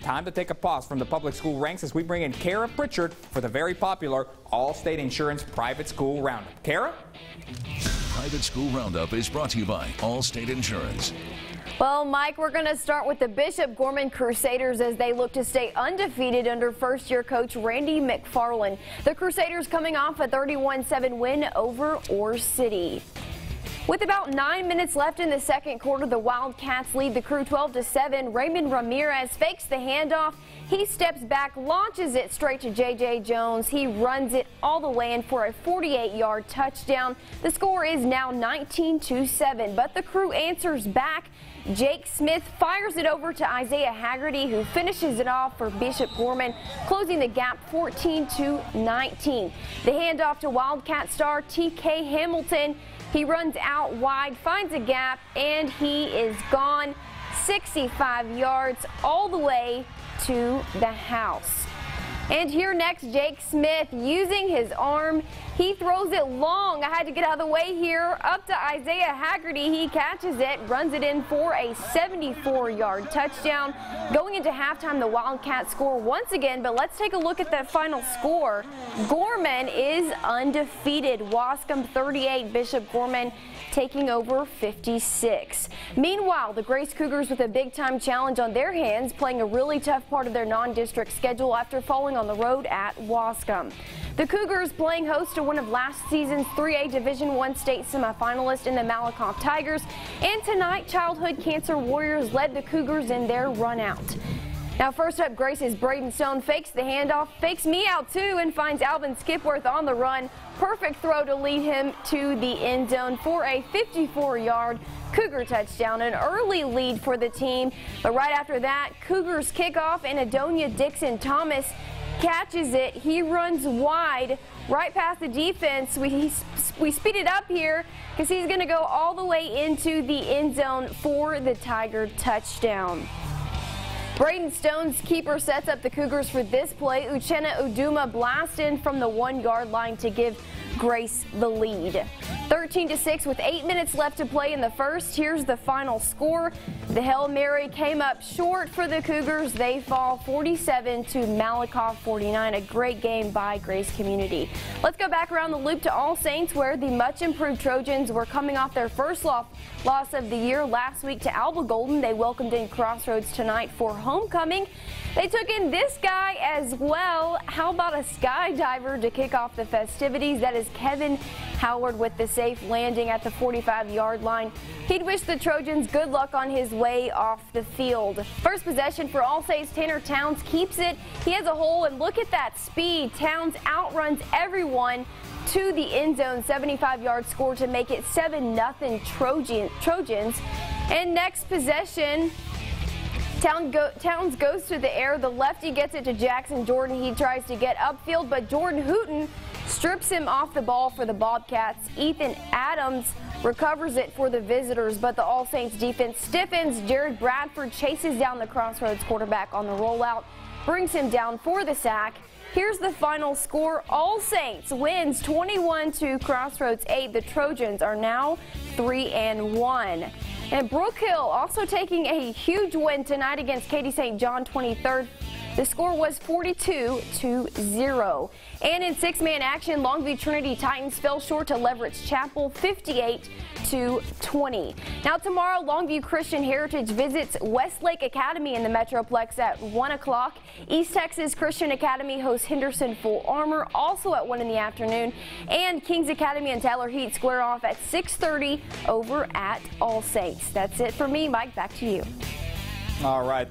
time to take a pause from the public school ranks as we bring in Kara Pritchard for the very popular All-State Insurance Private School Roundup. Kara? Private School Roundup is brought to you by All-State Insurance. Well, Mike, we're going to start with the Bishop Gorman Crusaders as they look to stay undefeated under first-year coach Randy McFarland. The Crusaders coming off a 31-7 win over Ore City. With about 9 minutes left in the second quarter, the Wildcats lead the Crew 12-7. Raymond Ramirez fakes the handoff. He steps back, launches it straight to J.J. Jones. He runs it all the way in for a 48-yard touchdown. The score is now 19-7, but the Crew answers back. Jake Smith fires it over to Isaiah Haggerty, who finishes it off for Bishop Gorman, closing the gap 14-19. The handoff to Wildcat star T.K. Hamilton. He runs out wide, finds a gap, and he is gone 65 yards all the way to the house. And here next, Jake Smith using his arm. He throws it long. I had to get out of the way here. Up to Isaiah Haggerty. He catches it, runs it in for a 74-yard touchdown. Going into halftime, the Wildcats score once again, but let's take a look at that final score. Gorman is undefeated. Wascom 38, Bishop Gorman taking over 56. Meanwhile, the Grace Cougars with a big-time challenge on their hands, playing a really tough part of their non-district schedule after falling on the road at Wascom. The Cougars playing host to one of last season's 3A Division I state semifinalists in the Malakoff Tigers, and tonight Childhood Cancer Warriors led the Cougars in their run out. Now first up, Grace's Braden Stone fakes the handoff, fakes me out too, and finds Alvin Skipworth on the run. Perfect throw to lead him to the end zone for a 54-yard Cougar touchdown, an early lead for the team. But right after that, Cougars kickoff, and Adonia Dixon Thomas catches it. He runs wide right past the defense. We speed it up here because he's going to go all the way into the end zone for the Tiger touchdown. Braden Stone's keeper sets up the Cougars for this play. Uchenna Uduma blasts in from the 1-yard line to give Grace the lead. 13-6 with 8 minutes left to play in the first. Here's the final score. The Hail Mary came up short for the Cougars. They fall 47 to Malakoff 49. A great game by Grace Community. Let's go back around the loop to All Saints, where the much improved Trojans were coming off their first loss of the year last week to Alba Golden. They welcomed in Crossroads tonight for homecoming. They took in this guy as well. How about a skydiver to kick off the festivities? That is Kevin Howard with the safe landing at the 45-yard line. He'd wish the Trojans good luck on his way off the field. First possession for All Saints, Tanner Towns keeps it. He has a hole, and look at that speed. Towns outruns everyone to the end zone. 75-yard score to make it 7-0 Trojans. And next possession, Towns goes through the air. The lefty gets it to Jackson Jordan. He tries to get upfield, but Jordan Hooten strips him off the ball for the Bobcats. Ethan Adams recovers it for the visitors, but the All Saints defense stiffens. Jared Bradford chases down the Crossroads quarterback on the rollout, brings him down for the sack. Here's the final score. All Saints wins 21 to Crossroads 8. The Trojans are now 3-1. And Brook Hill also taking a huge win tonight against Katy St. John 23rd. The score was 42-0. And in six-man action, Longview Trinity Titans fell short to Leverett's Chapel 58-20. Now tomorrow, Longview Christian Heritage visits Westlake Academy in the Metroplex at 1 o'clock. East Texas Christian Academy hosts Henderson Full Armor also at 1 in the afternoon. And Kings Academy and Tyler Heat square off at 6:30 over at All Saints. That's it for me, Mike. Back to you. All right.